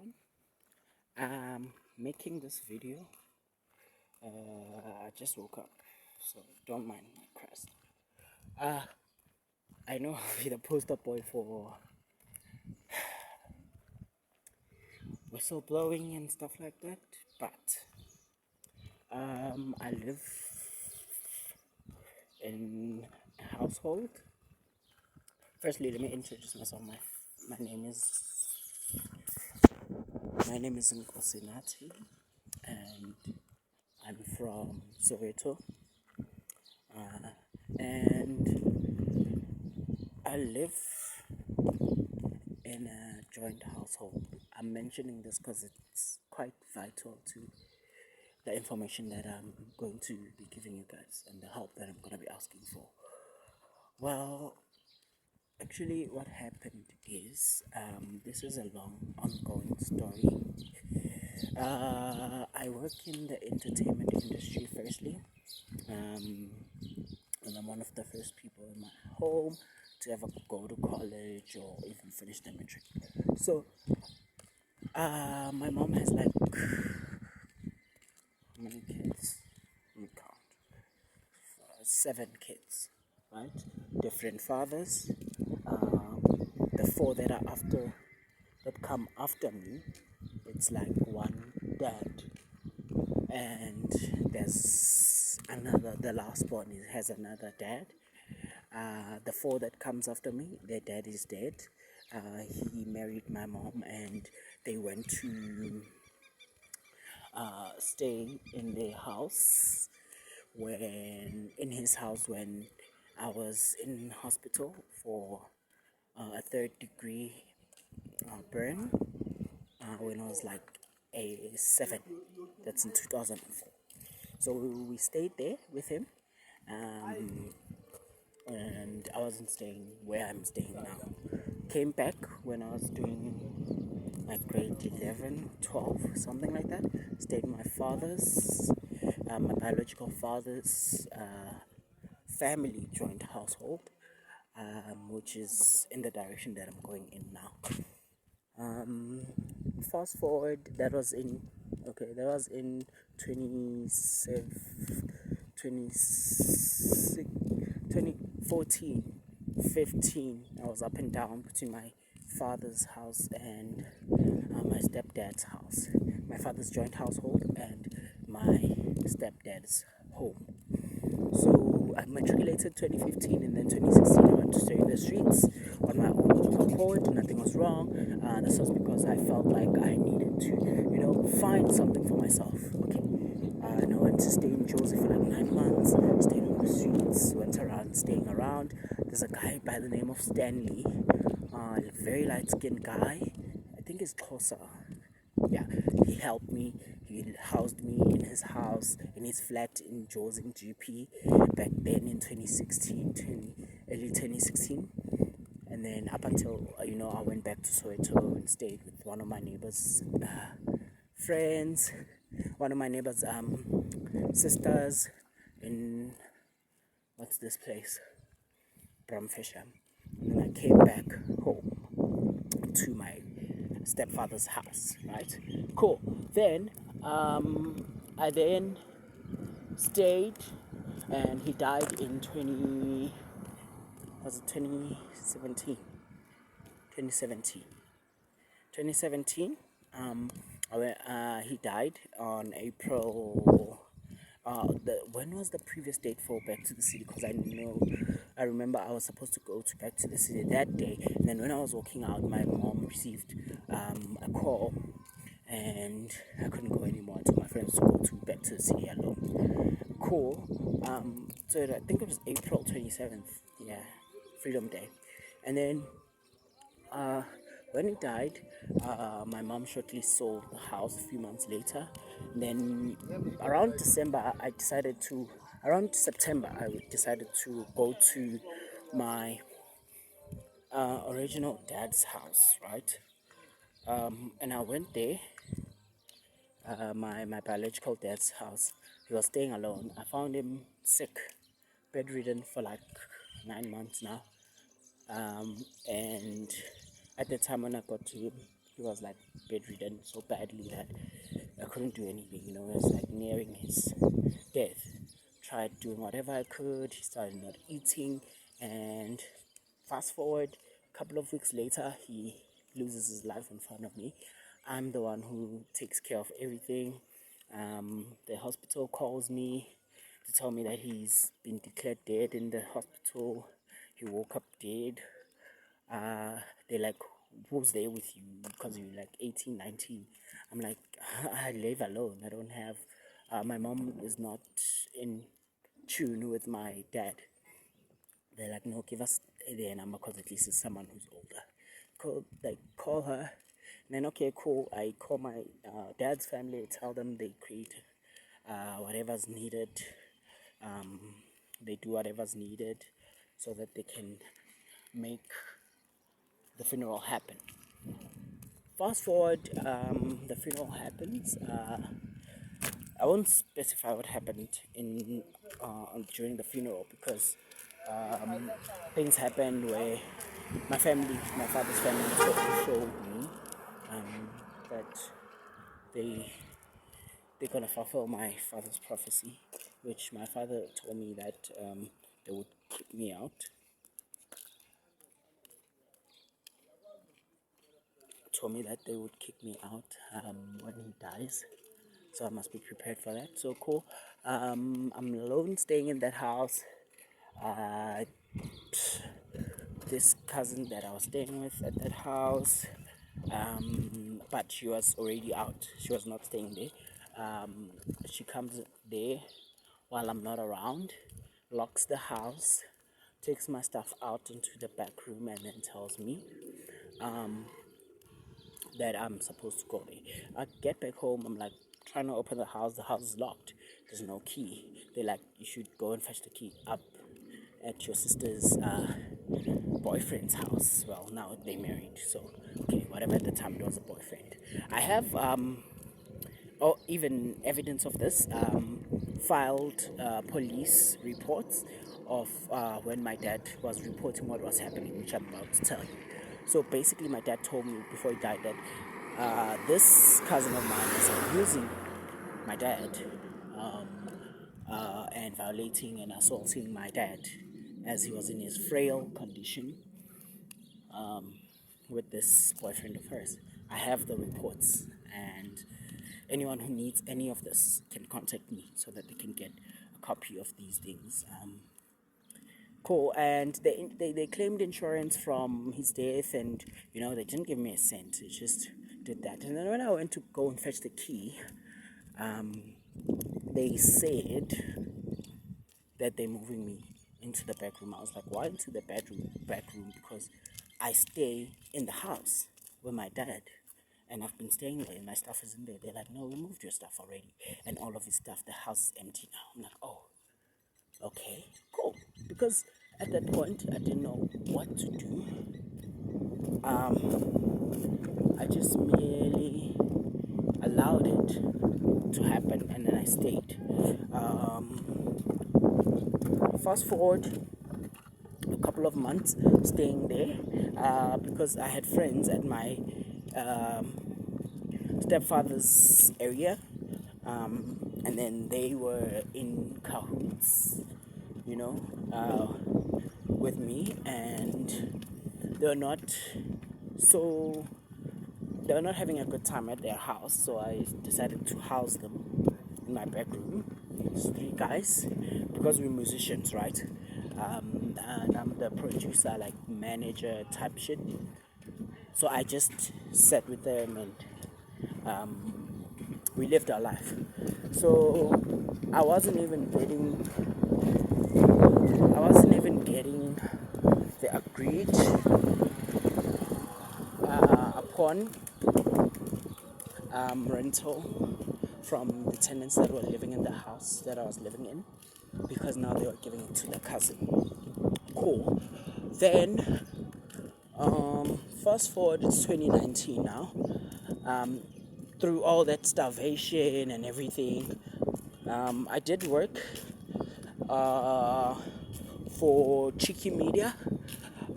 everyone. I'm making this video. I just woke up, so don't mind my crust. I know I'll be the poster boy for whistle blowing and stuff like that, but I live in a household. Firstly, let me introduce myself. My name is Nkosinati, and I'm from Soweto, and I live in a joint household. I'm mentioning this because it's quite vital to the information that I'm going to be giving you guys and the help that I'm going to be asking for. Well, actually, what happened is this is a long, ongoing story. I work in the entertainment industry, firstly, and I'm one of the first people in my home to ever go to college or even finish the matric. So, my mom has like how many kids? Let me count. 7 kids, right? Different fathers. The 4 that come after me, it's like one dad, and there's another. The last born has another dad. The 4 that comes after me, their dad is dead. He married my mom, and they went to stay in their house in his house when I was in hospital for a 3rd-degree burn when I was like a 7. That's in 2004. So we stayed there with him, and I wasn't staying where I'm staying now. Came back when I was doing like grade 11, 12, something like that. Stayed in my my biological father's family joint household, which is in the direction that I'm going in now. Fast forward, that was in 2014, 15. I was up and down between my father's house and my stepdad's house, my father's joint household and my stepdad's home. So I matriculated 2015, and then 2016 I went to stay in the streets on my own accord. Nothing was wrong. This was because I felt like I needed to, find something for myself. Okay. And I went to stay in Josie for like 9 months, stayed on the streets, went around staying around. There's a guy by the name of Stanley, a very light-skinned guy. I think he's closer. Yeah, he helped me. He housed me in his house, in his flat in Josie in GP back then in early 2016. And then up until, I went back to Soweto and stayed with one of my neighbor's friends, one of my neighbor's sisters in, what's this place? Bramfisher. And then I came back home to my stepfather's house, right? Cool. Then I then stayed, and he died in 2017. 2017. He died on April. When was the previous date for Back to the City? Because I remember I was supposed to go to Back to the City that day, and then when I was walking out, my mom received a call, and I couldn't go anymore. I told my friends to go to Back to the City alone. Cool. So I think it was April 27th. Yeah, Freedom Day, and then when he died, my mom shortly sold the house a few months later. And then around September, I decided to go to my original dad's house, right? And I went there, my biological dad's house. He was staying alone. I found him sick, bedridden for like 9 months now. And at the time when I got to him, he was like bedridden so badly that I couldn't do anything. It was like nearing his death. Tried doing whatever I could. He started not eating, and fast forward a couple of weeks later, he loses his life in front of me. I'm the one who takes care of everything. The hospital calls me to tell me that he's been declared dead in the hospital. He woke up dead. They're like, who's there with you? Because you're like 18, 19. I'm like, I live alone. I don't have, my mom is not in tune with my dad. They're like, no, give us their number because at least it's someone who's older. Call her. And then, okay, cool. I call my dad's family, tell them they create whatever's needed. They do whatever's needed so that they can make the funeral happen. Fast forward, the funeral happens. I won't specify what happened in during the funeral because things happened where my father's family, showed me that they're gonna fulfill my father's prophecy, which my father told me that they would kick me out. Told me that they would kick me out when he dies. So I must be prepared for that. So cool. I'm alone staying in that house. This cousin that I was staying with at that house, but she was already out. She was not staying there. She comes there while I'm not around, locks the house, takes my stuff out into the back room, and then tells me that I'm supposed to go there. I get back home, I'm like trying to open the house is locked. There's no key. They're like, you should go and fetch the key up at your sister's boyfriend's house. Well, now they married, so okay, whatever. At the time it was a boyfriend. I have even evidence of this, filed police reports of when my dad was reporting what was happening, which I'm about to tell you. So basically, my dad told me before he died that this cousin of mine was abusing my dad and violating and assaulting my dad as he was in his frail condition with this boyfriend of hers. I have the reports, and anyone who needs any of this can contact me so that they can get a copy of these things. Cool. And they claimed insurance from his death, and they didn't give me a cent. They just did that. And then when I went to go and fetch the key, they said that they're moving me into the back room. I was like, why into the bedroom? Because I stay in the house with my dad, and I've been staying there, and my stuff is in there. They're like, no, we moved your stuff already, and all of his stuff. The house is empty now. I'm like, oh, okay, cool. Because at that point, I didn't know what to do. I just merely allowed it to happen, and then I stayed. Fast forward a couple of months staying there because I had friends at my stepfather's area, and then they were in cahoots, with me, and they were not having a good time at their house, so I decided to house them in my bedroom. It's 3 guys, because we're musicians, right? And I'm the producer, like manager type shit. So I just sat with them, and we lived our life. So I wasn't even getting the agreed upon rental from the tenants that were living in the house that I was living in, because now they were giving it to the cousin. Cool. Then fast forward, it's 2019 now. Through all that starvation and everything, I did work for Cheeky Media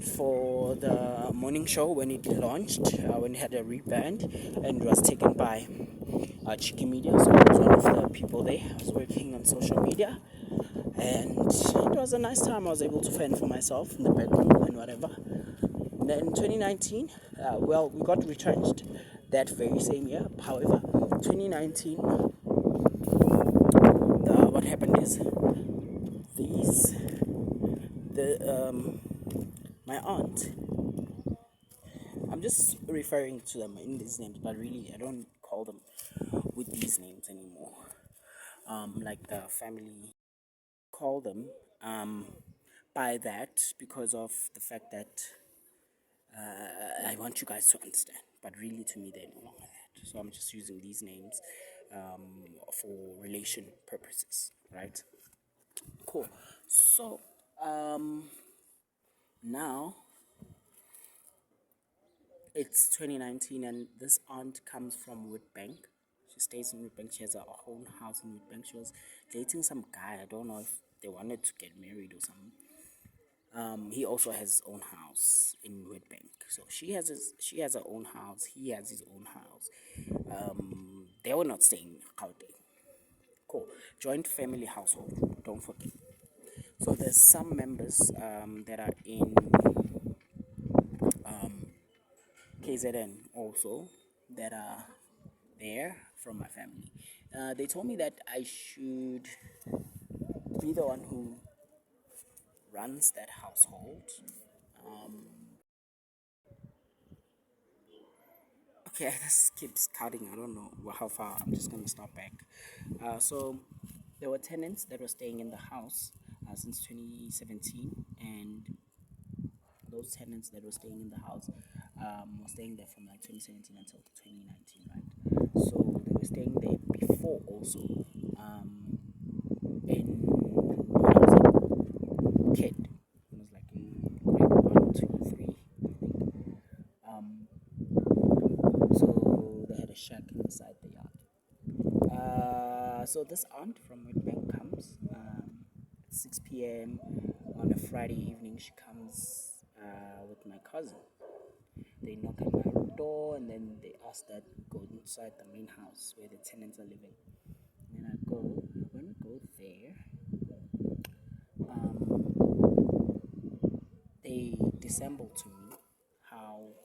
for the morning show when it launched, when it had a rebrand, and it was taken by Chiki Media. So I was one of the people there. I was working on social media, and it was a nice time. I was able to fend for myself in the bedroom and whatever. And then 2019, well, we got retrenched that very same year. However, 2019, what happened is these the my aunt. I'm just referring to them in these names, but really I don't call them with these names anymore. Like the family call them by that because of the fact that I want you guys to understand. But really, to me, they're no longer that. So I'm just using these names for relation purposes, right? Cool. So now it's 2019, and this aunt comes from Woodbank. She stays in Woodbank. She has her own house in Woodbank. She was dating some guy. I don't know if they wanted to get married or something. He also has his own house in Woodbank. So she has her own house. He has his own house. They were not staying in Gauteng. Cool. Joint family household. Don't forget. So there's some members that are in KZN also that are there from my family. They told me that I should be the one who runs that household. Okay, this keeps cutting. I don't know how far. I'm just gonna stop back. So there were tenants that were staying in the house since 2017, and those tenants that were staying in the house were staying there from like 2017 until 2019, right? So they were staying there before also. In when I was a kid, I was like in grade one, two, three, I think. So they had a shack inside the yard. So this aunt from Witbank comes at 6 p.m. on a Friday evening. She comes with my cousin. They knock at my door and then they ask that we go inside the main house where the tenants are living. And then I go. When we go there, they dissemble to me how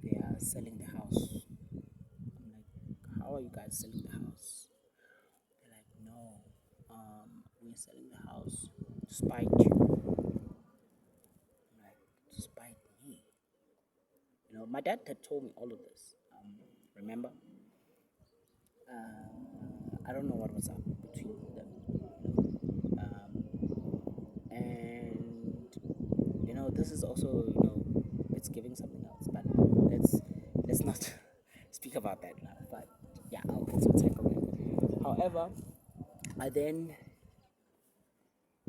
they are selling the house. I'm like, how are you guys selling the house? They're like, no, we're selling the house to spite you. I'm like, to spite me? My dad had told me all of this. Remember? I don't know what was up between them. And this is also it's giving something else. But let's not speak about that now. But yeah, I'll also tackle it. However, I then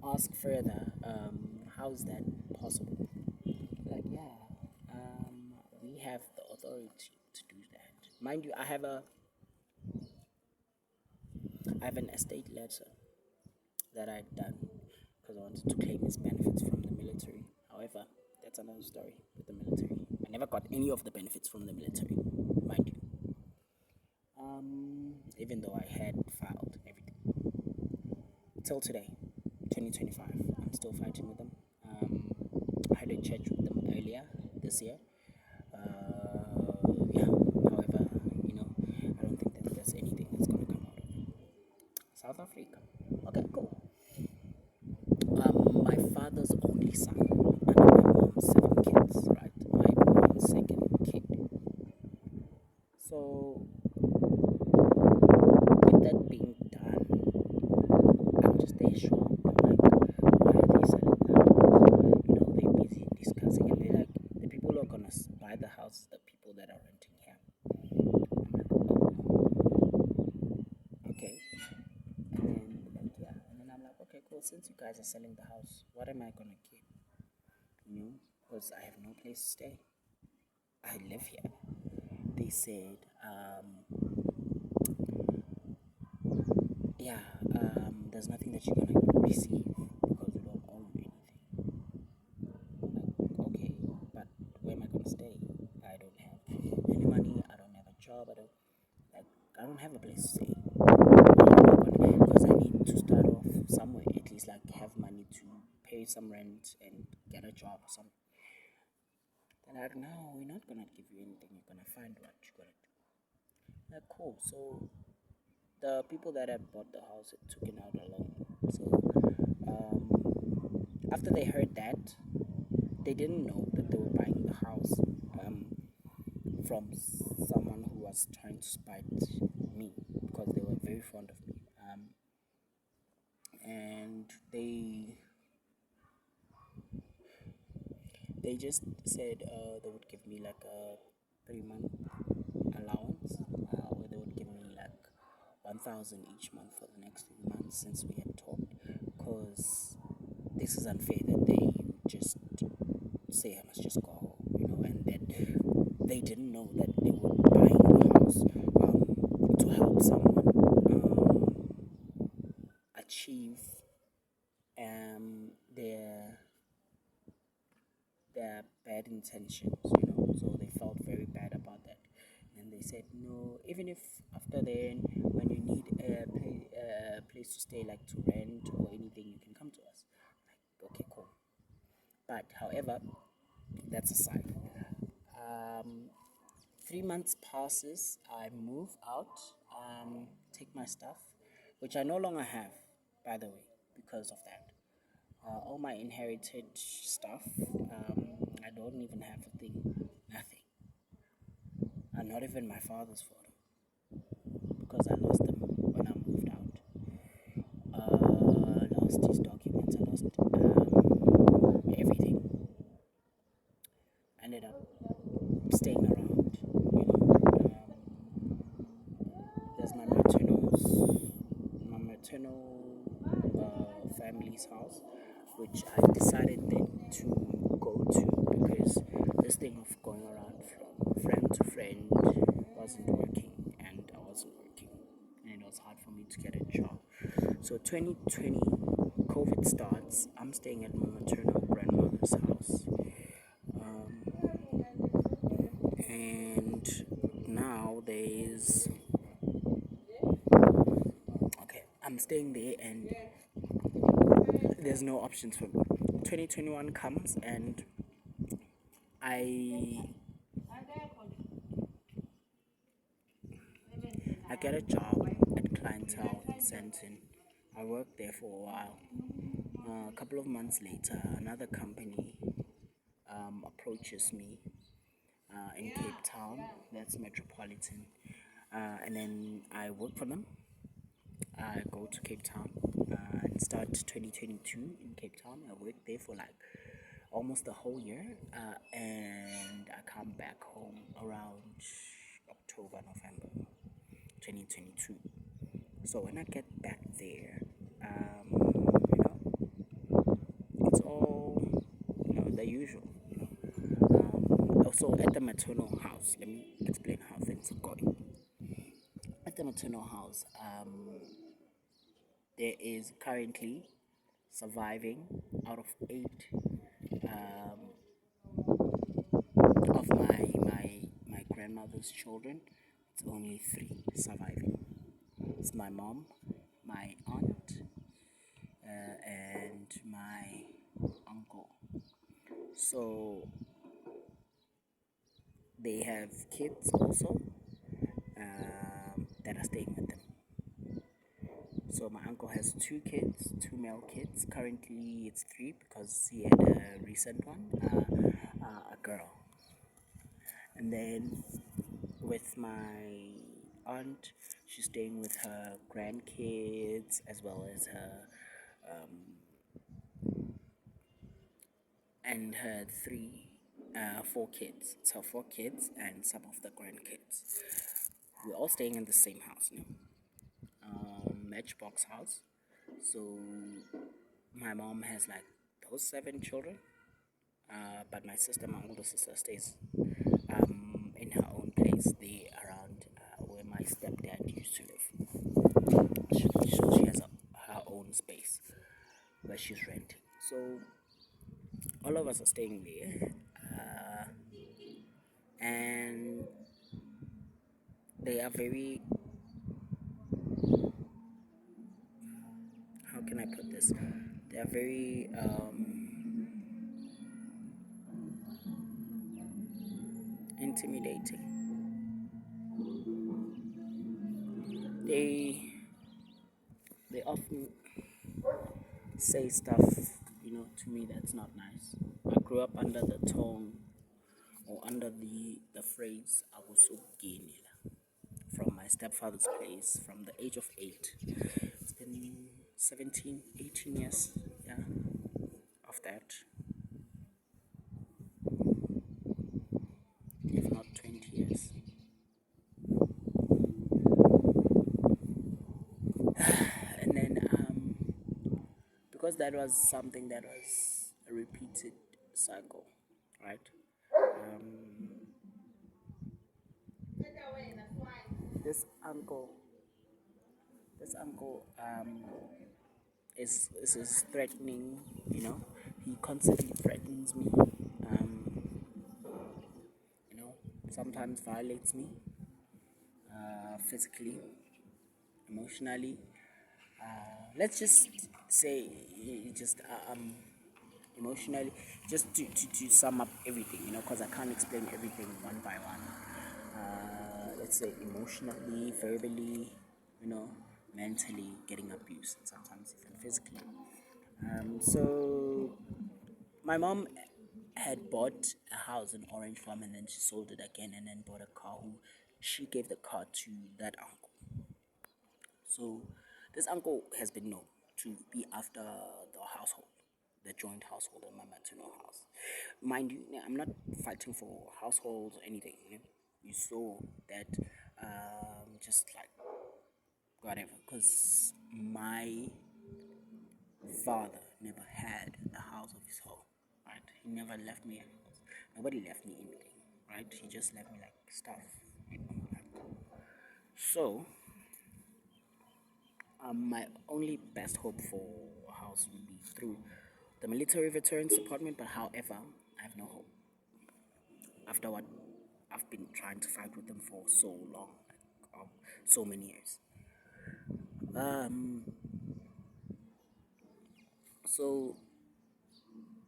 ask further, how is that possible? Like, yeah, we have the authority to do that. Mind you, I have an estate letter that I'd done because I wanted to claim his benefits from the military. However, that's another story with the military. I never got any of the benefits from the military, mind you. Even though I had filed everything. Till today, 2025, I'm still fighting with them. I had a chat with them earlier this year. Yeah, however, I don't think that there's anything that's going to come out of it. South Africa. Okay, cool. My father's only son, and my mom's 7 kids, right? My mom's second kid. So, with that being done, I'm just there shocked. I'm like, why are they selling the house? They're busy discussing, and they're like, the people who are gonna buy the house, the people that are renting here. I'm like, oh, okay. And then yeah, and then I'm like, okay, cool. Since you guys are selling the house, what am I gonna keep? Because I have no place to stay. I live here. They said, yeah, there's nothing that you're gonna receive because we don't own anything. I'm like, but like I don't have a place to stay. Because I need to start off somewhere, at least like have money to pay some rent and get a job or something. Then I don't know, we're not gonna give you anything, you're gonna find what you're gonna do. Like, cool. So the people that had bought the house had taken out a loan. So after they heard that, they didn't know that they were buying the house from someone who was trying to spite me because they were very fond of me. And they just said they would give me like a 3 month allowance, where they would give me like 1,000 each month for the next 3 months since we had talked. Because this is unfair that they just say I must just go home, and that they didn't know that they were buying the house to help someone achieve their bad intentions, so they felt very bad about that. And they said, no, even if after then, when you need a place to stay, like to rent or anything, you can come to us. Like, okay, cool. But however, that's aside. 3 months passes, I move out, take my stuff, which I no longer have, by the way, because of that. All my inherited stuff, I don't even have a thing, nothing. And not even my father's photo, because I lost them when I moved out. Lost his documents, I lost everything. Ended up staying around, there's my maternal family's house, which I decided then to go to because this thing of going around from friend to friend wasn't working, and I wasn't working, and it was hard for me to get a job. So 2020, COVID starts. I'm staying at my maternal grandmother's house, and now I'm staying there, and there's no options for me. 2021 comes, and I I get a job at Clientele in Senton. I worked there for a while. A couple of months later, another company approaches me in Cape Town. That's metropolitan, and then I work for them. I go to Cape Town and start 2022 in Cape Town. I worked there for like almost a whole year, and I come back home around October, November 2022. So when I get back there, it's all the usual. Also at the maternal house, let me explain how things are going. At the maternal house, there is currently surviving out of 8 of my grandmother's children. It's only 3 surviving. It's my mom, my aunt, and my uncle. So they have kids also that are staying with them. So my uncle has 2 kids, 2 male kids. Currently it's 3 because he had a recent one, a girl. And then with my aunt, she's staying with her grandkids as well as her and her 4 kids. So 4 kids and some of the grandkids. We're all staying in the same house now. Matchbox house. So my mom has like those 7 children, but my sister, my older sister, stays in her own place there around where my stepdad used to live. She has her own space where she's renting. So all of us are staying there, and they are very, how can I put this? They are very intimidating. They they often say stuff, to me that's not nice. I grew up under the tone or under the phrase I was so gay from my stepfather's place from the age of 8. It's been 17, 18 years, yeah, of that, if not 20 years. And then, because that was something that was a repeated cycle, right? Um, this uncle, this uncle, is threatening. He constantly threatens me. You know, Sometimes violates me, physically, emotionally. Let's just say, just emotionally, just to sum up everything, because I can't explain everything one by one. Let's say emotionally, verbally, you know, mentally getting abused, and sometimes even physically. So my mom had bought a house in Orange Farm, and then she sold it again, and then bought a car. Who she gave the car to that uncle. So this uncle has been known to be after the household, the joint household in my maternal house. Mind you, I'm not fighting for households or anything. You saw that, just like whatever, because my father never had a house of his own, right? He never left me a house. Nobody left me anything, right? He just left me like stuff, like. So my only best hope for a house would be through the military veterans department, but however, I have no hope after what I've been trying to fight with them for so long, like, so many years. Um, so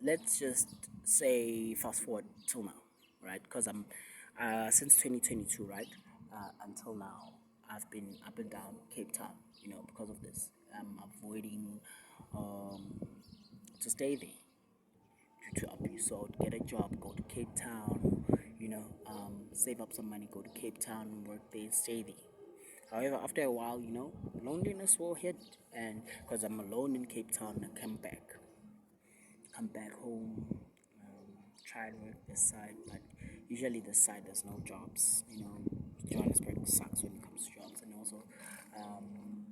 let's just say fast forward till now, right? Because I'm since 2022, right? Until now, I've been up and down Cape Town, because of this. I'm avoiding to stay there due to abuse. So I'd get a job, go to Cape Town, save up some money, go to Cape Town, work there, stay there. However, after a while, loneliness will hit, and because I'm alone in Cape Town, I come back home, try and work this side, but usually this side there's no jobs. Johannesburg sucks when it comes to jobs, and also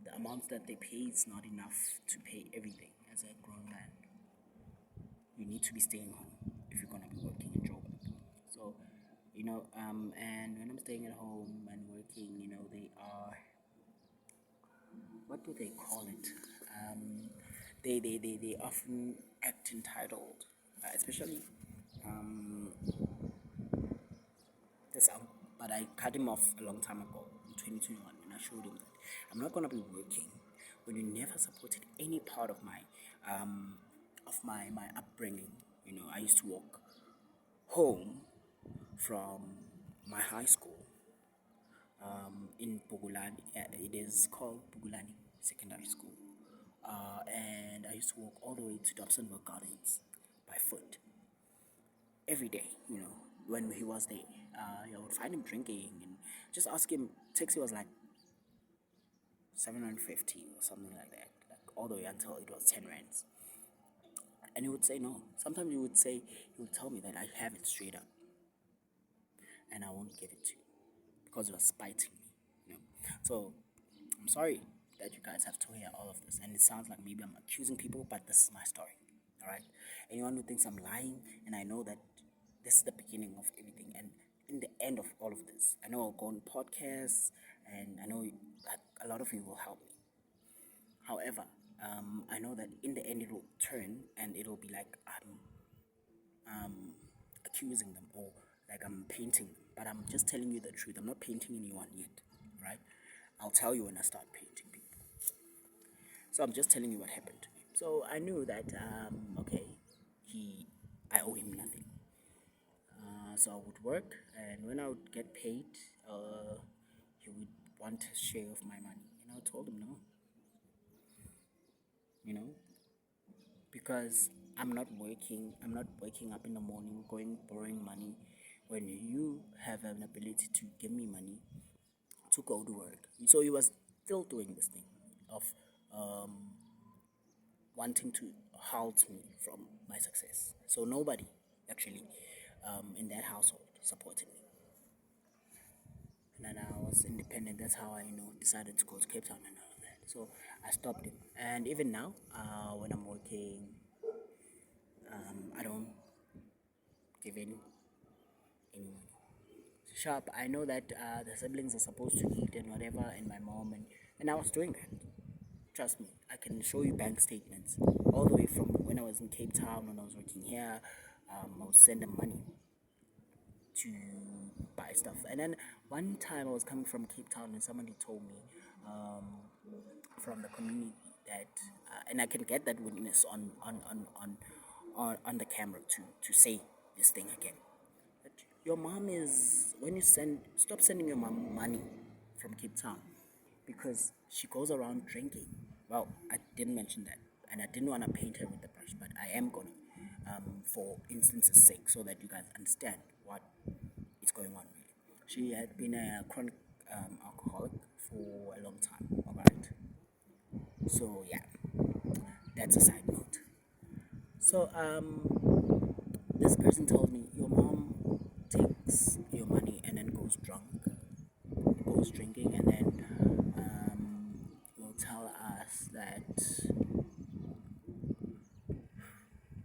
the amounts that they pay is not enough to pay everything as a grown man. You need to be staying home if you're gonna be working in Joburg. So, and when I'm staying at home and working, they are, what do they call it? They often act entitled, especially um, this but I cut him off a long time ago in 2021, and I showed him that I'm not gonna be working when you never supported any part of my upbringing. I used to walk home from my high school in Bugulani. It is called Bugulani Secondary School. And I used to walk all the way to Dobsonville Gardens by foot every day. When he was there, I would find him drinking and just ask him. Taxi was like 750 or something like that, like all the way until it was 10 rands. And he would say no. Sometimes he would tell me that I have it straight up, and I won't give it to you because you are spiting me. So I'm sorry that you guys have to hear all of this, and it sounds like maybe I'm accusing people, but this is my story. All right. Anyone who thinks I'm lying, and I know that this is the beginning of everything, and in the end of all of this, I know I'll go on podcasts, and I know that a lot of you will help me. However, I know that in the end it will turn, and it'll be like I'm accusing them, or like I'm painting them. But I'm just telling you the truth. I'm not painting anyone yet. right? I'll tell you when I start painting people. So I'm just telling you what happened to me. So I knew that okay, I owe him nothing. So I would work, and when I would get paid, he would want a share of my money. And I told him no, you know, because I'm not waking up in the morning, going borrowing money, when you have an ability to give me money to go to work. So he was still doing this thing of um, wanting to halt me from my success. So nobody actually in that household supported me. And then I was independent. That's how I, decided to go to Cape Town and all of that. So I stopped him. And even now, when I'm working, I don't give any money. Sharp. I know that the siblings are supposed to eat and whatever, and my mom, and I was doing that. Trust me, I can show you bank statements all the way from when I was in Cape Town, when I was working here. I would send them money to buy stuff. And then one time I was coming from Cape Town, and somebody told me from the community that, and I can get that witness on the camera to say this thing again. That your mom is, when you stop sending your mom money from Cape Town, because she goes around drinking. Well, I didn't mention that, and I didn't want to paint her with the brush, but I am gonna, for instance's sake, so that you guys understand what is going on. Really, she had been a chronic alcoholic for a long time. All right. So yeah, that's a side note. So this person told me your mom takes your money and then goes drunk, goes drinking, and then will tell us that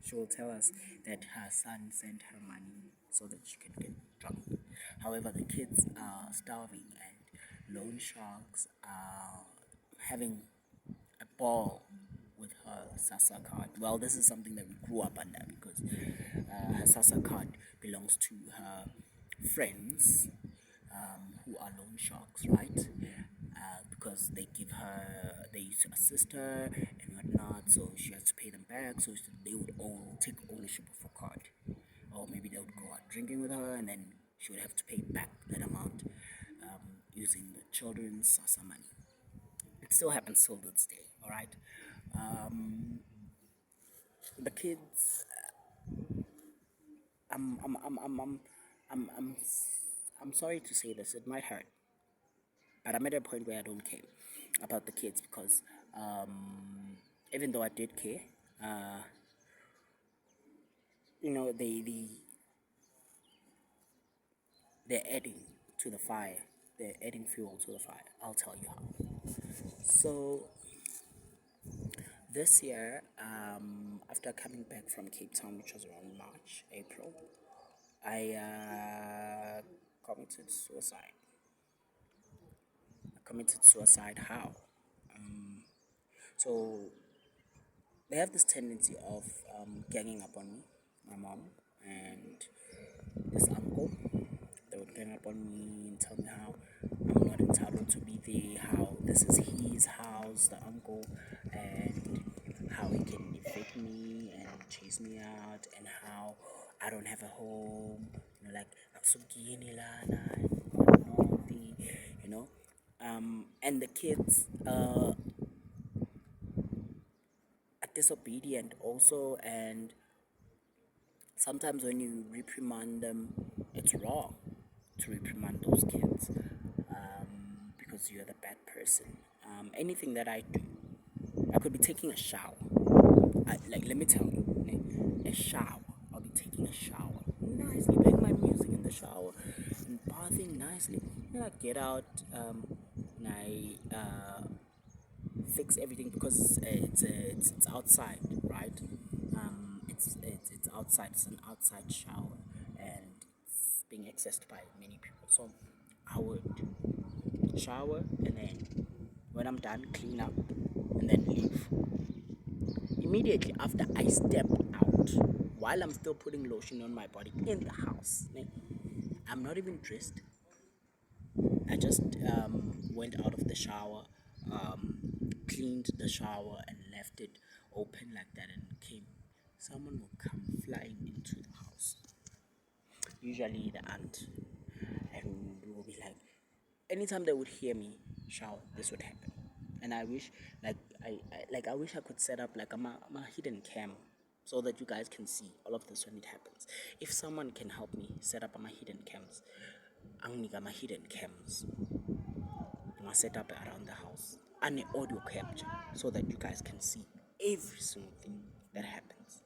she will tell us that her son sent her money so that she can get drunk. However, the kids are starving and loan sharks are having a ball with her SASA card. Well, this is something that we grew up under because her SASA card belongs to her friends who are loan sharks, right? Because they used to assist her and whatnot, so she has to pay them back. So they would all take ownership of her card, or maybe they would go out drinking with her, and then she would have to pay back that amount using the children's SASA money. It still happens till this day. All right, the kids. I'm I'm I'm I'm I'm I'm I'm, I'm sorry to say this. It might hurt, but I'm at a point where I don't care about the kids because even though I did care, uh, they're adding to the fire. They're adding fuel to the fire. I'll tell you how. So this year, after coming back from Cape Town, which was around March, April, I committed suicide. I committed suicide. How? So they have this tendency of ganging up on me, my mom, and this uncle. They would gang up on me and tell me how I'm not entitled to be there, how this is his house, the uncle, and how he can evict me and chase me out, and how I don't have a home, like akusukini lana and whatnot, you know. And the kids are disobedient also, and sometimes when you reprimand them, it's wrong to reprimand those kids because you're the bad person. Anything that I do, I could be taking a shower. Let me tell you, a shower. I'll be taking a shower, nicely playing my music in the shower, and bathing nicely. Then I get out, and I fix everything because it's outside, right? It's outside. It's an outside shower, and it's being accessed by many people. So I would shower, and then when I'm done, clean up, and then leave. Immediately after I step out, while I'm still putting lotion on my body in the house, I'm not even dressed. I just went out of the shower, cleaned the shower and left it open like that, and came, someone will come flying into the house, usually the aunt, and will be like, anytime they would hear me shower, this would happen. And I wish, I wish I could set up like a hidden cam, so that you guys can see all of this when it happens. If someone can help me set up my hidden cams, anginika my hidden cams, I set up around the house and an audio capture, so that you guys can see every single thing that happens.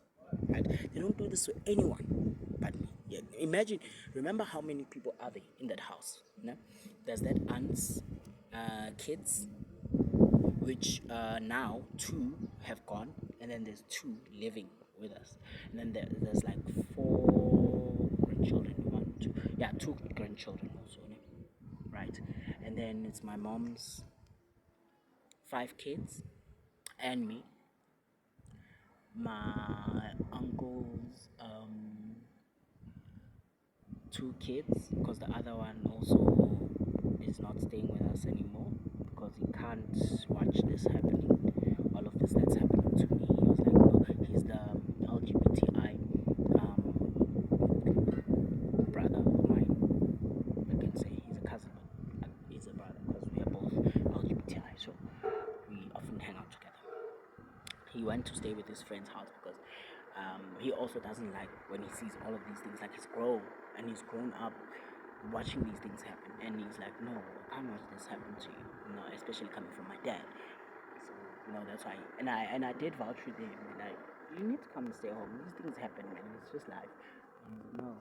Right? They don't do this to anyone but me. Yeah, imagine, remember how many people are there in that house? No? There's that aunt's kids, which now two have gone, and then there's two living with us, and then there's like four grandchildren, one, two, yeah, two grandchildren also, no? Right? And then it's my mom's five kids and me, my uncle's two kids, because the other one also is not staying with us anymore, because he can't watch this happening, all of this that's happening to me. He was like, oh, he's the LGBTI brother of mine. I can say he's a cousin, but he's a brother, because we are both LGBTI, so we often hang out together. He went to stay with his friend's house because he also doesn't like when he sees all of these things. Like, he's grown up watching these things happen, and he's like, no, I can't watch this happen to you, especially coming from my dad. So that's why. And I did vouch with him, and you need to come and stay home. These things happen, and it's just life. No,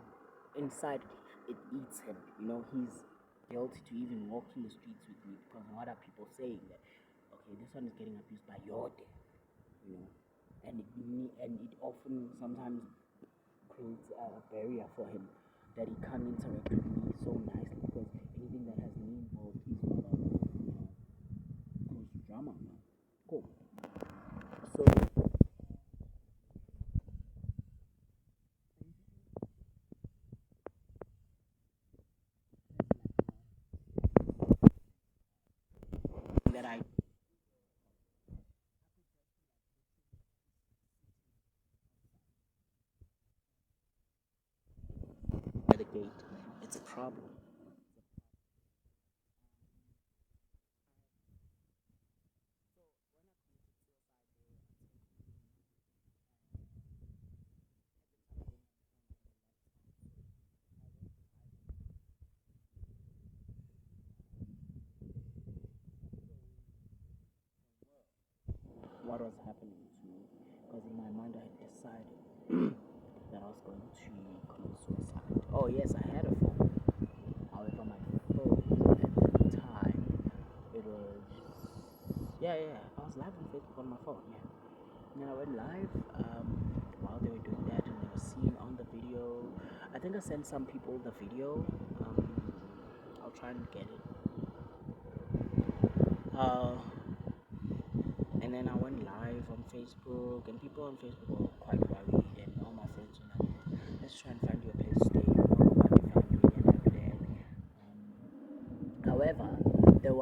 inside it eats him. He's guilty to even walk in the streets with me, because what are people saying that, okay, this one is getting abused by your dad, and it often sometimes creates a barrier for him, that he can't interact with me so nicely, because anything that has me involved is rather close to drama. Cool. So that I at the gate, it's a problem. What was happening to me, because in my mind I had decided that I was going to commit suicide. Oh yes, I had a phone. However, my phone at the time, it was, yeah, I was live on Facebook on my phone. Yeah, and then I went live while they were doing that, and they were seeing on the video. I think I sent some people the video. I'll try and get it. And then I went live on Facebook, and people on Facebook were quite worried, and all my friends were like, let's try and find you a place to stay, about your family and everything. However, there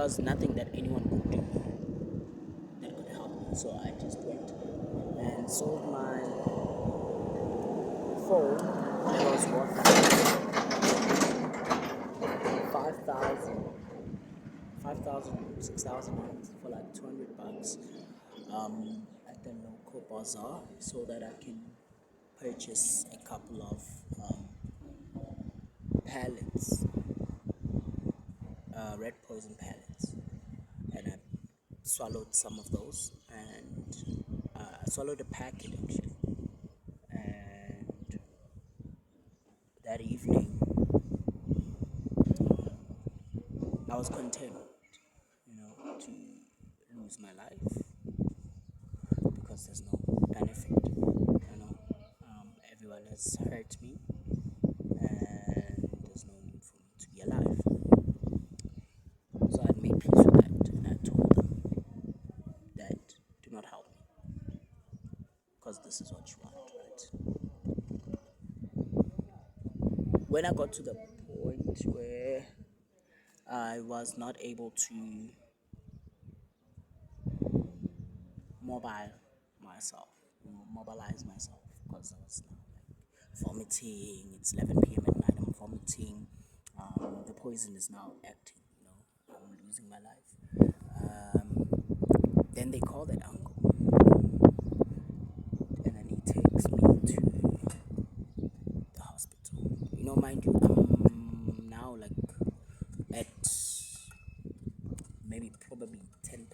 was nothing that anyone could do that could help me, so I just went and sold my phone. It was worth 5,000 6,000 for like $200 at the local bazaar, so that I can purchase a couple of pallets, red poison pallets, and I swallowed some of those, and I swallowed a packet actually, and that evening I was content, to lose my life, because there's no benefit. Everyone has hurt me, and there's no need for me to be alive. So I made peace with that, and I told them that, do not help me, because this is what you want, right? When I got to the point where I was not able to mobile myself, mobilize myself because I was now like vomiting. It's 11 p.m. at night. I'm vomiting. The poison is now acting. I'm losing my life. Then they call that uncle, and then he takes me to the hospital. Mind you, I'm now like at maybe probably 10%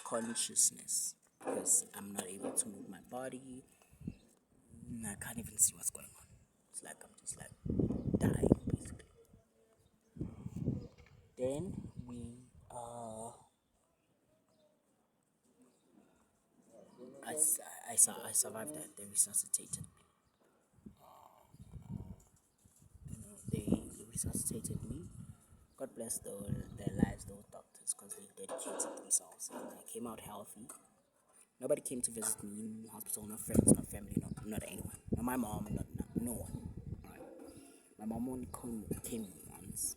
consciousness because I'm not able to move my body. I can't even see what's going on. It's like I'm just like dying basically. Then I survived that. They resuscitated me. They resuscitated me. God bless their lives, those doctors, because they dedicated themselves. And I came out healthy. Nobody came to visit me in the hospital. No friends, no family, not anyone. Not my mom, no one. Right. My mom only came once.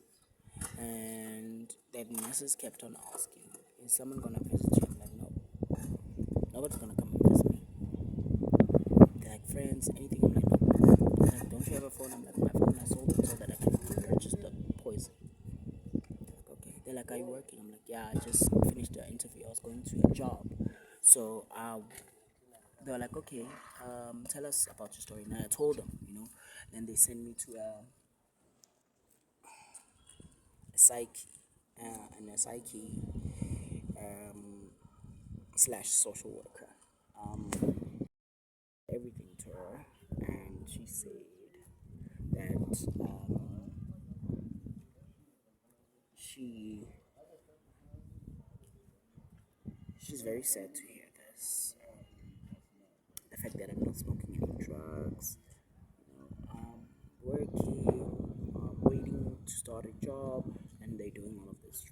And the nurses kept on asking, is someone gonna visit you? I'm like, no. Nobody's gonna come and visit me. They're like, friends, anything? I'm like, no. They're like, don't you have a phone? I'm like, my phone, I sold it so that I can purchase the poison. They're like, okay. They're like, are you working? I'm like, yeah, I just finished the interview. I was going to a job. So they were like, okay, tell us about your story. And I told them. Then they sent me to a psyche, and a psyche slash social worker. Everything to her, and she said that she she's very sad to hear this. The fact that I'm not smoking any drugs, working, waiting to start a job, and they're doing all of this.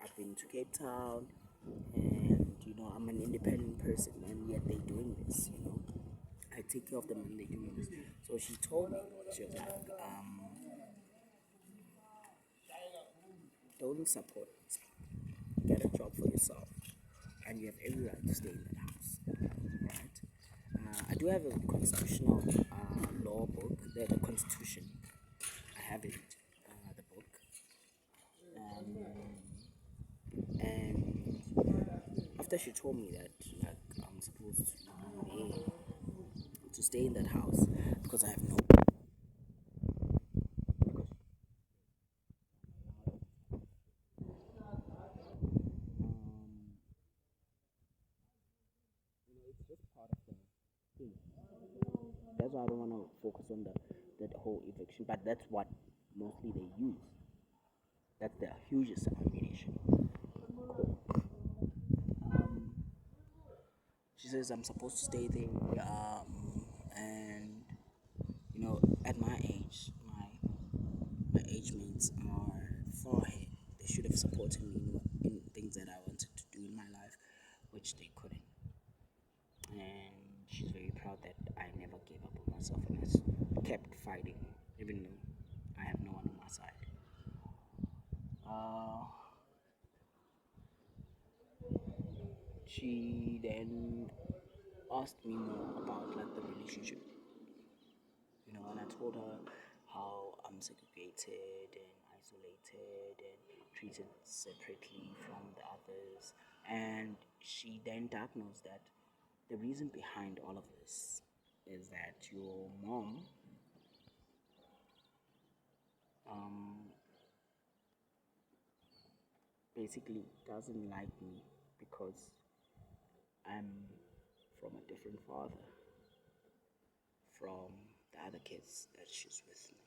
I've been to Cape Town, and I'm an independent person, and yet they're doing this. I take care of them, and they're doing this. So she told me, she was like, don't support these people. Get a job for yourself, and you have every right to stay in that house, right? I do have a constitutional law book, the Constitution. I have it, the book, and after she told me that, like, I'm supposed to stay in that house because I have no. It's just part of the thing. That's why I don't want to focus on the whole eviction, but that's what mostly they use. That's the hugest ammunition. She says I'm supposed to stay there, and at my age, my age mates are far ahead. They should have supported me in things that I wanted to do in my life, which they couldn't. And she's very proud that I never gave up on myself and I kept fighting, even though I have no one on my side. Uh, she then asked me more about like the relationship, and I told her how I'm segregated and isolated and treated separately from the others. And she then diagnosed that the reason behind all of this is that your mom um, basically doesn't like me because I'm from a different father from the other kids that she's with now.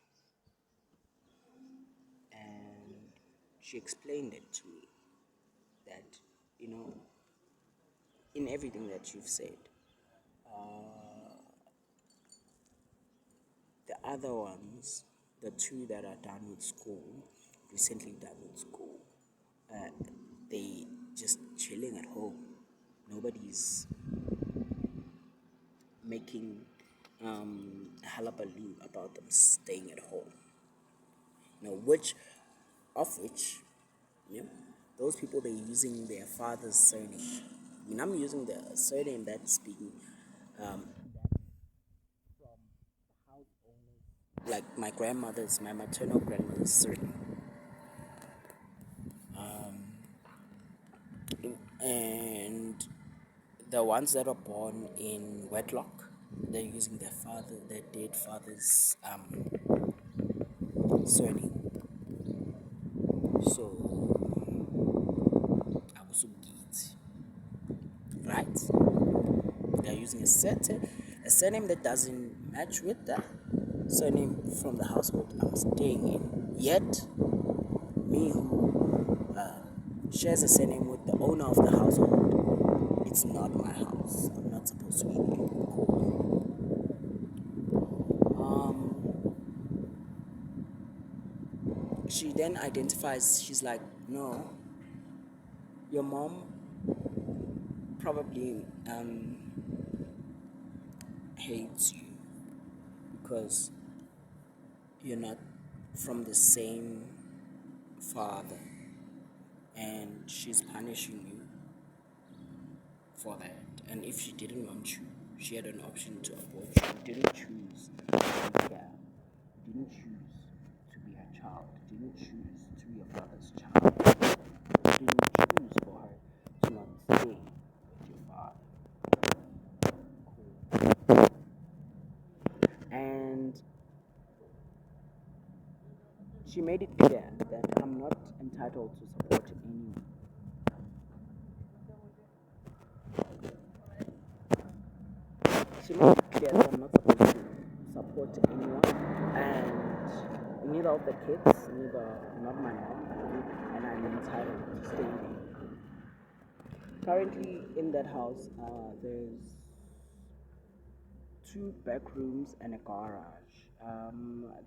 And she explained it to me that, in everything that you've said, the other ones, the two that are done with school, recently done with school, uh, they just chilling at home. Nobody's making hullabaloo about them staying at home. which, of which, yeah, those people they're using their father's surname. I mean, I'm using the surname that's being, um, like my grandmother's, my maternal grandmother's surname, and the ones that are born in wedlock, they're using their dead father's surname. So, Abusugit, right? They're using a surname that doesn't match with the surname from the household I'm staying in. Yet, me who shares a surname with the owner of the household, it's not my house. I'm not supposed to be there. Cool. She then identifies. She's like, no, your mom probably hates you because you're not from the same father, and she's punishing you for that. And if she didn't want you, she had an option to abort you. You didn't choose to be here. You didn't choose to be her child. You didn't choose to be your father's child. You didn't choose for her to not stay with your father. And she made it clear that I'm not entitled to support anyone. She made it clear that I'm not supposed to support anyone, and neither of the kids, not my mom, and I'm entitled to stay there. Currently, in that house, there's two back rooms and a garage.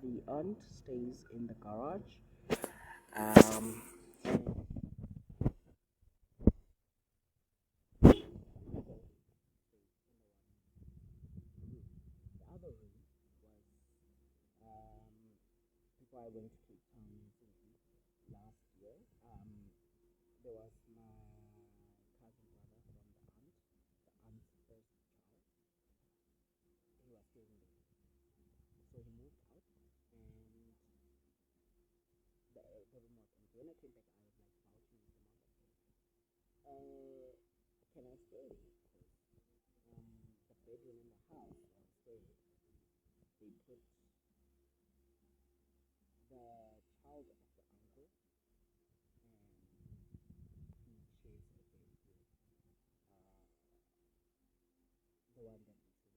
The aunt stays in the garage. Um, the other room was before I went to Cape Town recently last year. There was my cousin brother from the aunt's first child. He was staying there, so he moved out, and the room was empty. When I came back, I was like vouching with the mom, can I stay? The bedroom in the house downstairs, they put the child of the uncle, and he shares a bed with the one that we say.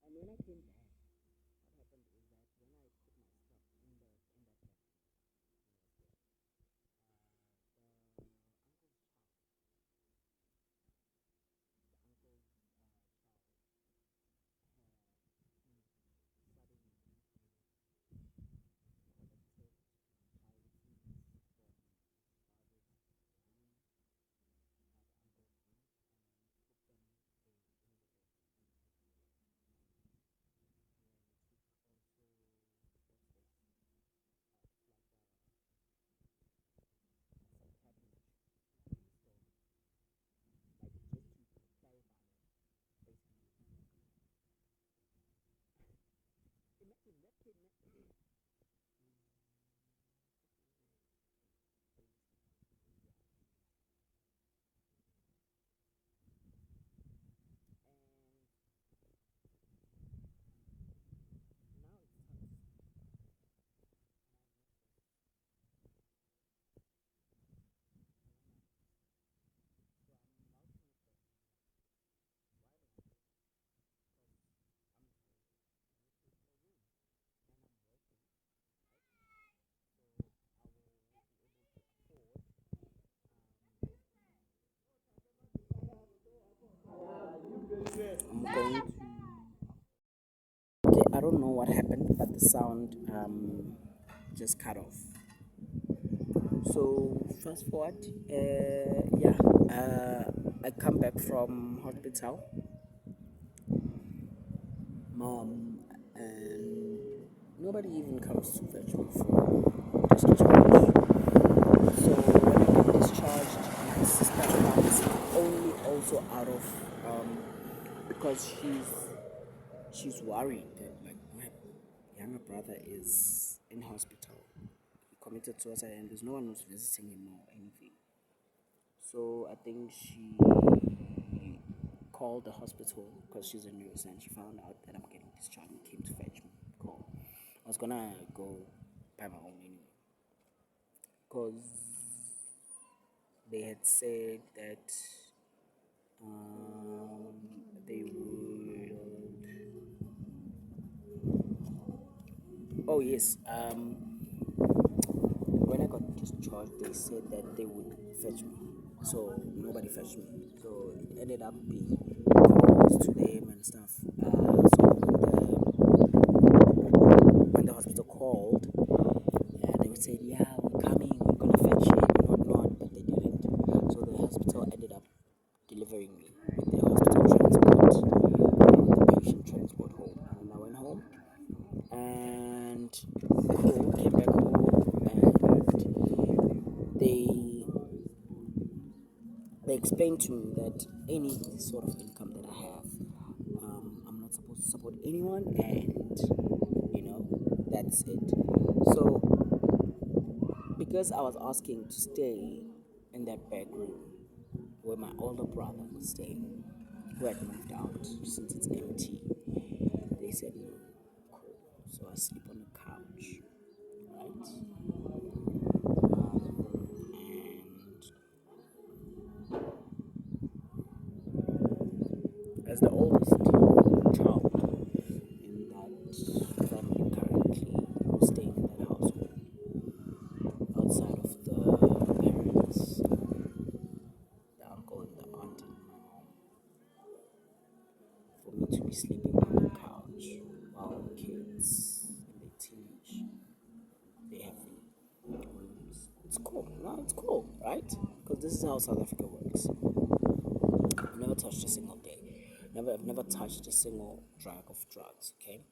And when I came back, what happened is that when I put my stuff in that bed, I'm going to what happened, but the sound just cut off. So fast forward, I come back from hospital, mom, and nobody even comes to fetch me for discharge. So when I get discharged, my sister comes only also out of because she's worried that like my younger brother is in hospital. He committed suicide and there's no one who's visiting him or anything. So I think she called the hospital because she's a nurse and she found out that I'm getting discharged and came to fetch me. Cool. I was gonna go by my own anyway because they had said that they would. Oh yes. When I got discharged, they said that they would fetch me. So nobody fetched me. So it ended up being calls to them and stuff. So when the hospital called, they would say, "Yeah, we're coming. We're gonna fetch you," and whatnot, but they didn't. So the hospital ended up delivering me with the hospital transport, the patient transport home. And I went home and cool, came back home and they explained to me that any sort of income that I have, I'm not supposed to support anyone, and that's it. So because I was asking to stay in that back room where my older brother was staying, who had moved out since it's empty, they said no. Cool. So I sleep on the couch, right? And as the oldest child in that family currently, who's staying in that household, outside of the parents, the uncle and the aunt and my mom, for me to be sleeping on the couch while the kids in the teenage, they have rooms. It's cool. No, it's cool, right? Because this is how South Africa works. I've never touched a single day. I've never touched a single drag of drugs. Okay.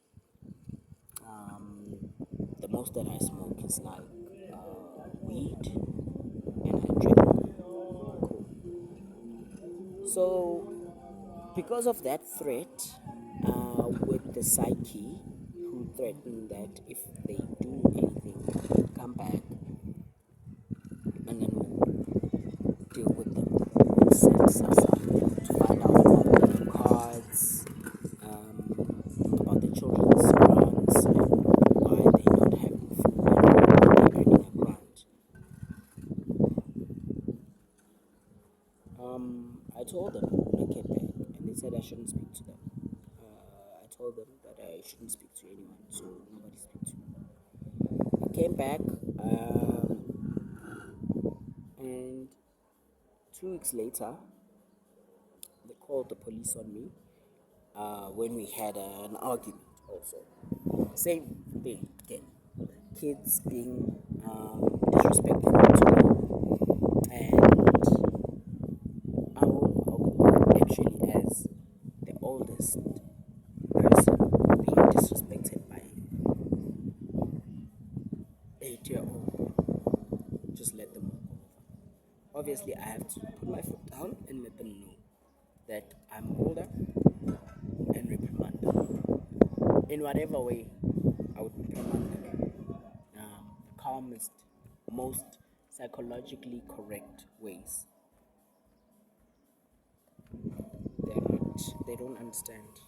The most that I smoke is like weed, and I drink. Cool. So because of that threat, with the psyche, who threatened that if they do anything, come back and then we'll deal with them. We'll set us up to find out about the cards, about the children's grants, and why they're not having food and why they're earning a grant. I told them when I came back, and they said I shouldn't speak to them. I told them that I shouldn't speak to anyone, so nobody speak to me. I came back, and 2 weeks later, they called the police on me when we had an argument. Also, same thing again. Kids being disrespectful to me, and I actually as the oldest person being disrespected by 8-year-old. Just let them walk over. Obviously, I have to put my foot down and let them know that I'm older and reprimand them in whatever way I would reprimand them. Calmest, most psychologically correct ways. They don't understand.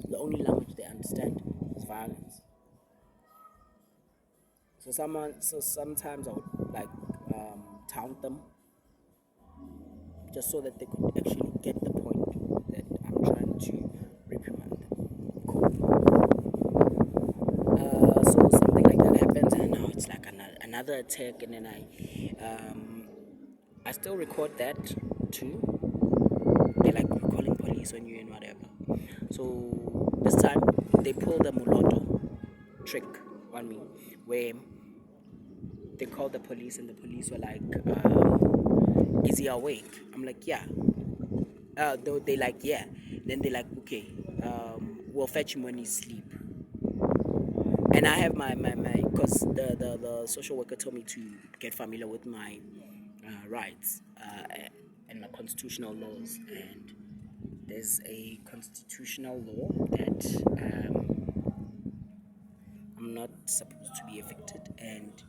The only language they understand is violence. So sometimes I would like taunt them just so that they could actually get the point that I'm trying to reprimand them. Cool. So something like that happens, and now it's like another attack, and then I still record that too. They're like calling police on you and whatever. So this time they pulled a mulatto. trick on me where they called the police and the police were like, is he awake? I'm like, yeah. They like, yeah. Then they like, okay, we'll fetch him when he's asleep. And I have my because the social worker told me to get familiar with my rights and my constitutional laws. And there's a constitutional law that I'm not supposed to be evicted, and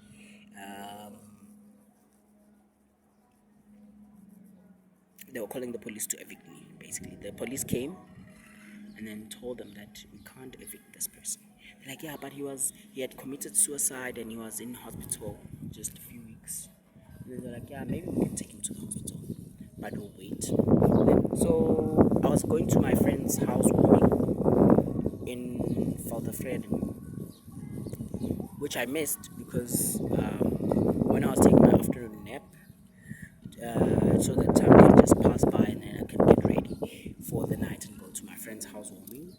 they were calling the police to evict me. Basically, the police came and then told them that we can't evict this person. They're like, yeah, but he had committed suicide and he was in hospital just a few weeks. And then they're like, yeah, maybe we can take him to the hospital, but we'll wait. So I was going to my friend's housewarming in Valderfreden, which I missed because when I was taking my afternoon nap, so that time can just pass by and then I can get ready for the night and go to my friend's housewarming.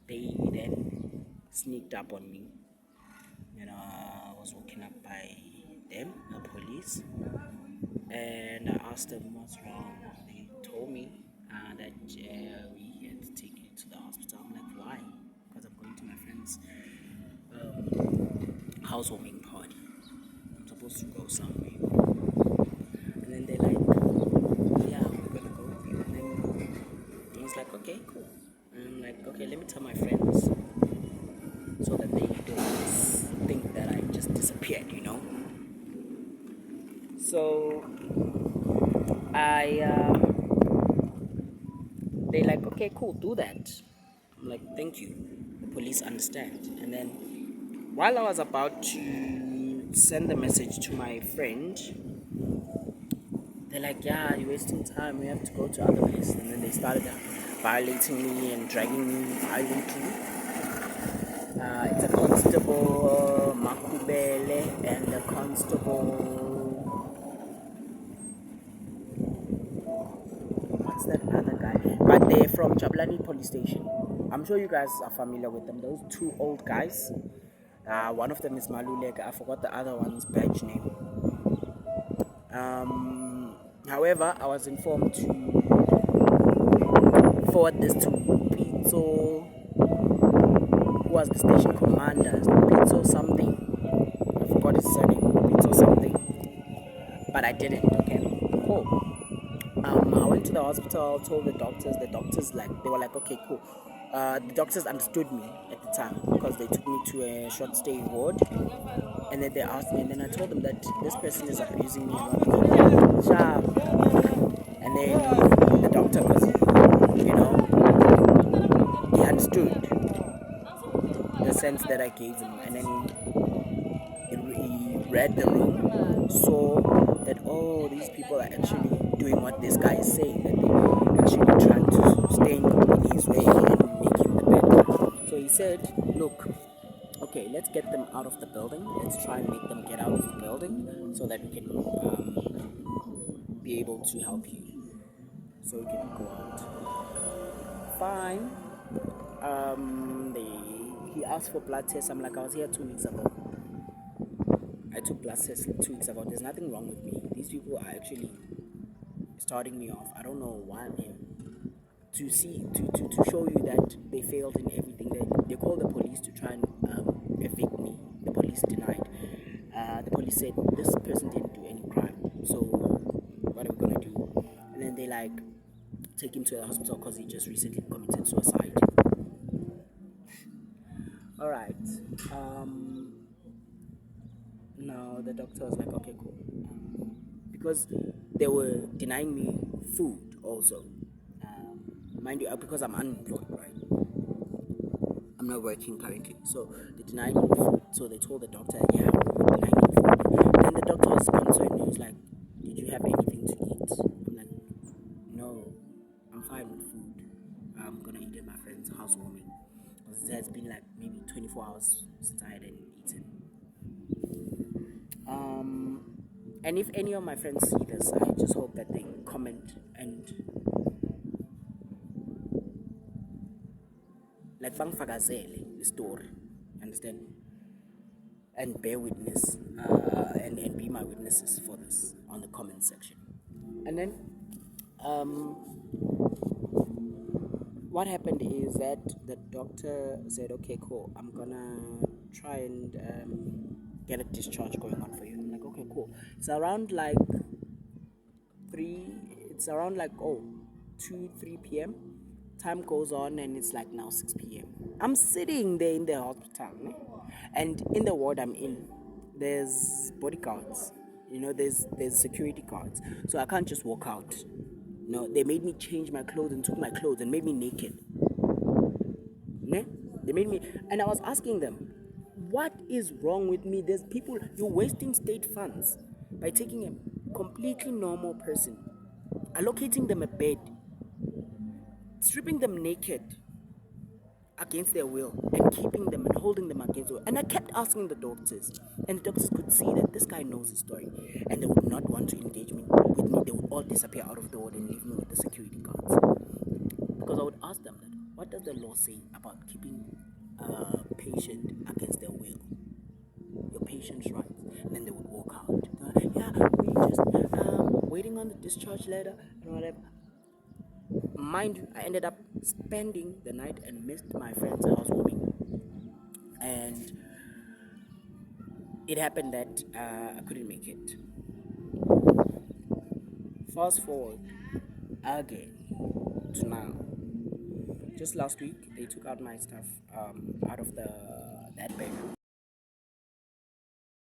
They then sneaked up on me. I was woken up by them, the police, and I asked them what's wrong. They told me that we had to take you to the hospital. I'm like, why? Because I'm going to my friend's housewarming party. I'm supposed to go somewhere. And then they're like, yeah, we're gonna go with you. And then I was like, okay, cool. And I'm like, okay, let me tell my friends so that they don't think that I just disappeared, So they like, okay, cool, do that. I'm like, thank you. The police understand. And then while I was about to send the message to my friend, they're like, yeah, you're wasting time. We have to go to other place. And then they started violating me and dragging me violently. It's a constable Makubele and a constable. What's that other guy? But they're from Jabulani police station. I'm sure you guys are familiar with them. Those two old guys. One of them is Maluleka. I forgot the other one's badge name. However, I was informed to forward this to Pizzo, who was the station commander. Pizzo something. I forgot his surname. Pizzo something. But I didn't. Okay, cool. I went to the hospital, told the doctors like, they were like, okay, cool. The doctors understood me at the time because they took me to a short stay ward, and then they asked me, and then I told them that this person is abusing me and sharp. And then the doctor, because he understood the sense that I gave him, and then he read the room, saw that, oh, these people are actually doing what this guy is saying, that they actually trying to stay in his way and make him the bad guy. So he said, look, okay, let's get them out of the building. Let's try and make them get out of the building so that we can be able to help you. So we can go out. Fine. He asked for blood tests. I'm like, I was here 2 weeks ago. I took blood tests 2 weeks ago. There's nothing wrong with me. These people are actually starting me off. I don't know why I'm here. To show you that they failed in everything. They called the police to try and evict me. The police denied. The police said this person didn't do any crime. So what are we gonna do? And then they like take him to the hospital because he just recently committed suicide. All right. Now the doctor was like, okay, cool. Because they were denying me food also. Mind you, because I'm unemployed, right? I'm not working currently. So they denied me food. So they told the doctor, yeah, we're denying me food. Then the doctor was concerned. He was like, did you have anything to eat? I'm like, no, I'm fine with food. I'm gonna eat at my friend's housewarming. Because it has been like maybe 24 hours since I hadn't eaten. And if any of my friends see this, I just hope that they comment and like bangfakazele the story. Understand? And bear witness, and be my witnesses for this on the comment section. And then, um, what happened is that the doctor said, okay, cool, I'm gonna try and get a discharge going on for you. I'm like, okay, cool. It's around like 3, it's around like, 3 p.m. Time goes on and it's like now 6 p.m. I'm sitting there in the hospital, né? And in the ward I'm in, there's bodyguards. There's security guards. So I can't just walk out. No, they made me change my clothes and took my clothes and made me naked. Ne? They made me, and I was asking them, what is wrong with me? There's people, you're wasting state funds by taking a completely normal person, allocating them a bed, stripping them naked against their will, and keeping them and holding them against their will. And I kept asking the doctors, and the doctors could see that this guy knows his story, and they would not want to engage me with me. They would all disappear out of the ward and leave me with the security guards. Because I would ask them that, what does the law say about keeping a patient against their will? Your patient's rights. And then they would walk out. Yeah, we just waiting on the discharge letter and whatever. Mind you, I ended up spending the night and missed my friend's housewarming. And it happened that I couldn't make it. Fast forward again to now. Just last week, they took out my stuff out of that bed.